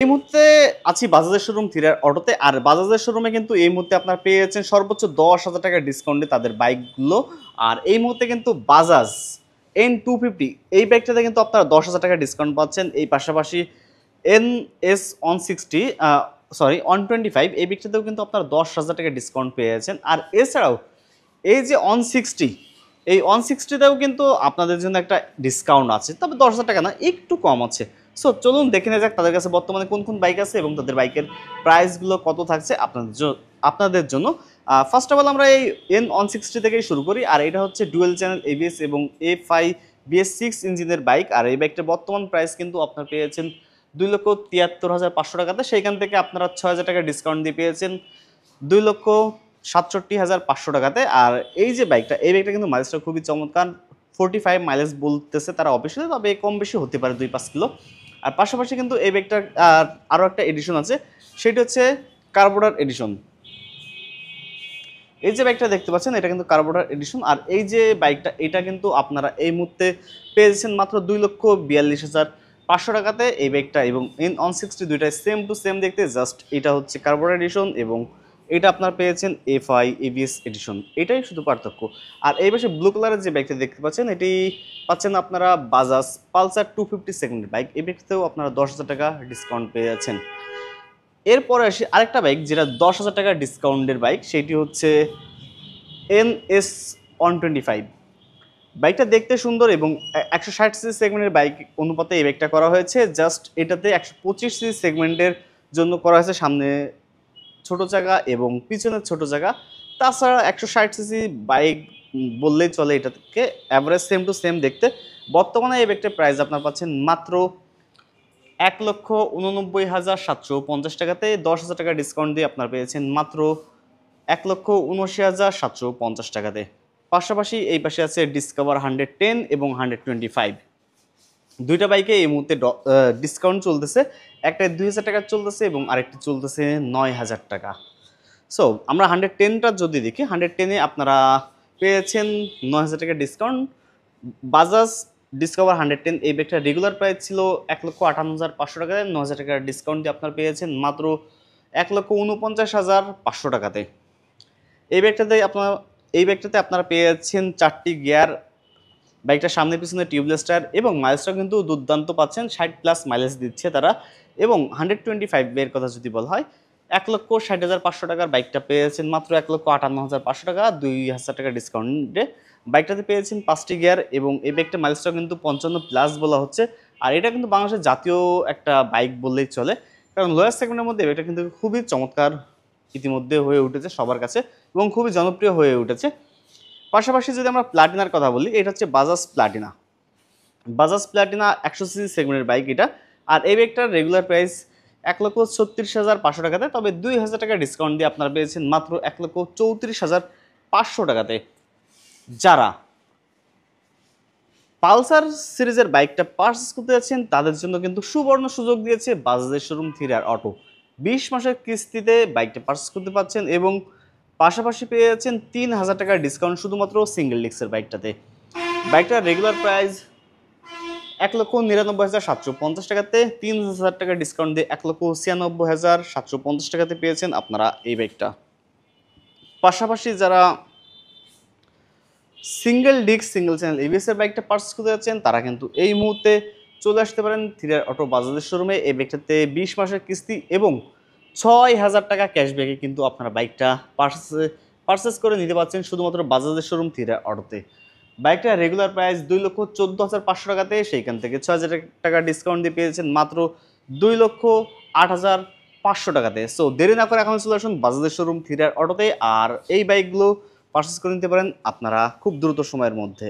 এই মুহূর্তে আছি বাজাজের শোরুম থ্রিআর অটোতে। আর বাজাজের শোরুমে কিন্তু এই মুহূর্তে আপনারা পেয়ে যাচ্ছেন সর্বোচ্চ 10,000 টাকার ডিসকাউন্টে তাদের বাইকগুলো। আর এই মুহূর্তে কিন্তু বাজাজ N250 এই বাইকটাতে কিন্তু আপনারা 10,000 টাকা ডিসকাউন্ট পাচ্ছেন। এই পাশাপাশি NS 160 সরি 125 এই বাইকটাতেও কিন্তু আপনারা 10,000 টাকা ডিসকাউন্ট পেয়ে যাচ্ছেন। আর এছাড়াও এই যে 160 এই 160তেও কিন্তু আপনাদের জন্য একটা ডিসকাউন্ট আছে, তবে 10,000 টাকা না, একটু কম আছে। সো চলুন দেখে নেওয়া যাক তাদের কাছে বর্তমানে কোন কোন বাইক আছে এবং তাদের বাইকের প্রাইসগুলো কত থাকছে আপনাদের জন্য। ফার্স্ট অফ অল আমরা এই N160 থেকেই শুরু করি। আর এটা হচ্ছে ডুয়েল চ্যানেল এবিএস এবং A5 BS6 ইঞ্জিনের বাইক। আর এই বাইকটার বর্তমান প্রাইস কিন্তু আপনারা পেয়েছেন 2,73,500 টাকাতে। সেইখান থেকে আপনারা 6,000 টাকা ডিসকাউন্ট দিয়ে পেয়েছেন 2,67,500 টাকাতে। আর এই যে বাইকটা, এই বাইকটা কিন্তু মাইলেজটা খুবই চমৎকার, 45 মাইলেজ বলতেছে তারা অফিসিয়ালি, তবে কম বেশি হতে পারে 2-5 কিলো। আর পাশাপাশি কিন্তু এই বাইকটার আরও একটা এডিশন আছে, সেটি হচ্ছে কার্বোরেটর এডিশন। এই যে বাইকটা দেখতে পাচ্ছেন এটা কিন্তু কার্বোরেটর এডিশন। আর এই যে বাইকটা, এটা কিন্তু আপনারা এই মুহূর্তে পেয়েছেন মাত্র 2,42,500 টাকাতে এই বাইকটা। এবং N160 দুইটাই সেম টু সেম দেখতে, জাস্ট এটা হচ্ছে কার্বোরেটর এডিশন এবং এটা আপনারা পেয়েছেন A5 ABS এডিশন, এটাই শুধু পার্থক্য। আর এই পাশে ব্লু কালারের যে বাইকটা দেখতে পাচ্ছেন, এটি পাচ্ছেন আপনারা বাজাজ পালসার 250 সেকেন্ডের বাইক। এই বাইকটাতেও আপনারা 10,000 টাকা ডিসকাউন্ট পেয়ে যাচ্ছেন। এরপরে আসি আরেকটা বাইক যেটা 10,000 টাকা ডিসকাউন্টের বাইক, সেটি হচ্ছে NS 125। বাইকটা দেখতে সুন্দর এবং 160 সিসি সেগমেন্টের বাইক অনুপাতে এই বাইকটা করা হয়েছে। জাস্ট এটাতে 125 সিসি সেগমেন্টের জন্য করা হয়েছে সামনে ছোট চাকা এবং পিছনের ছোট চাকা। তাছাড়া 160 সিসি বাইক বললেই চলে, এটাকে অ্যাভারেজ সেম টু সেম দেখতে। বর্তমানে এই বাইকটার প্রাইস আপনার পাচ্ছেন মাত্র 1,89,750 টাকাতে। 10,000 টাকা ডিসকাউন্ট দিয়ে আপনার পেয়েছেন মাত্র 1,79,750 টাকাতে। পাশাপাশি এই পাশে আছে ডিসকভার 110 এবং 125। দুইটা বাইকে এই মুহূর্তে ডিসকাউন্ট চলতেছে, একটা 2,000 টাকা চলতেছে এবং আরেকটি চলতেছে 9,000 টাকা। সো আমরা 110টা যদি দেখি, 110-এ আপনারা পেয়েছেন 9,000 টাকা ডিসকাউন্ট। বাজাজ ডিসকভার 110 এই বাইকটার রেগুলার প্রাইস ছিল 1,58,500 টাকায়, 9,000 টাকার ডিসকাউন্ট দিয়ে আপনারা পেয়েছেন মাত্র 1,49,500 টাকাতে। এই বাইকটাতে আপনারা পেয়ে যাচ্ছেন 4টি গিয়ার, বাইকটার সামনে পিছনে টিউবলেস টায়ার এবং মাইলেজটা কিন্তু দুর্দান্ত পাচ্ছেন, 60+ মাইলেজ দিচ্ছে তারা। এবং 125 এর কথা যদি বলা হয়, 1,60,500 টাকার বাইকটা পেয়েছেন মাত্র 1,58,500 টাকা, 2,000 টাকা ডিসকাউন্টে। বাইকটাতে পেয়েছেন 5টি গিয়ার এবং এই বাইকটা মাইলেজটা কিন্তু 55+ বলা হচ্ছে। আর এটা কিন্তু বাংলাদেশের জাতীয় একটা বাইক বললেই চলে, কারণ লোয়ার সেগমেন্টের মধ্যে এটা কিন্তু খুবই চমৎকার ইতিমধ্যে হয়ে উঠেছে সবার কাছে এবং খুবই জনপ্রিয় হয়ে উঠেছে। পাশাপাশি যদি আমরা প্লাটিনার কথা বলি, এটা হচ্ছে Bajaj Platina. Bajaj Platina 100 CC সেগমেন্টের বাইক এটা। আর এই বাইকটার রেগুলার প্রাইস 1,36,500 টাকাতে, তবে 2,000 টাকা ডিসকাউন্ট দিয়ে আপনারা পেয়েছেন মাত্র 1,34,500 টাকাতে। যারা পালসার সিরিজের বাইকটা পারচেস করতে যাচ্ছেন তাদের জন্য কিন্তু সুবর্ণ সুযোগ দিয়েছে বাজাজের শোরুম থ্রিআর অটো। 20 মাসের কিস্তিতে বাইকটা পারচেস করতে পারছেন এবং পাশাপাশি পেয়ে যাচ্ছেন 3,000 টাকার ডিসকাউন্ট শুধুমাত্র সিঙ্গেল ডিস্কের বাইকটাতে। বাইকটার রেগুলার প্রাইস 1,99,750 টাকাতে, 3,000 টাকা ডিসকাউন্ট দিয়ে 1,96,750 টাকাতে পেয়েছেন আপনারা এই বাইকটা। পাশাপাশি যারা সিঙ্গেল চ্যানেল এবিএস এর বাইকটা পারচেস করতে যাচ্ছেন তারা কিন্তু এই মুহূর্তে চলে আসতে পারেন থ্রিআর অটো বাজাজের শোরুমে। এই বাইকটাতে 20 মাসের কিস্তি এবং 6,000 টাকা ক্যাশব্যাকে কিন্তু আপনারা বাইকটা পারচেস করে নিতে পারছেন শুধুমাত্র বাজাজের শোরুম থ্রিআর অটোতে। বাইকটা রেগুলার প্রাইস 2,14,500 টাকাতে, সেইখান থেকে 6,000 টাকা ডিসকাউন্ট দিয়ে পেয়েছেন মাত্র 2,08,500 টাকাতে। সো দেরি না করে এখন চলে আসুন বাজাজের শোরুম থ্রিআর অটোতে আর এই বাইকগুলো পারচেস করে নিতে পারেন আপনারা খুব দ্রুত সময়ের মধ্যে।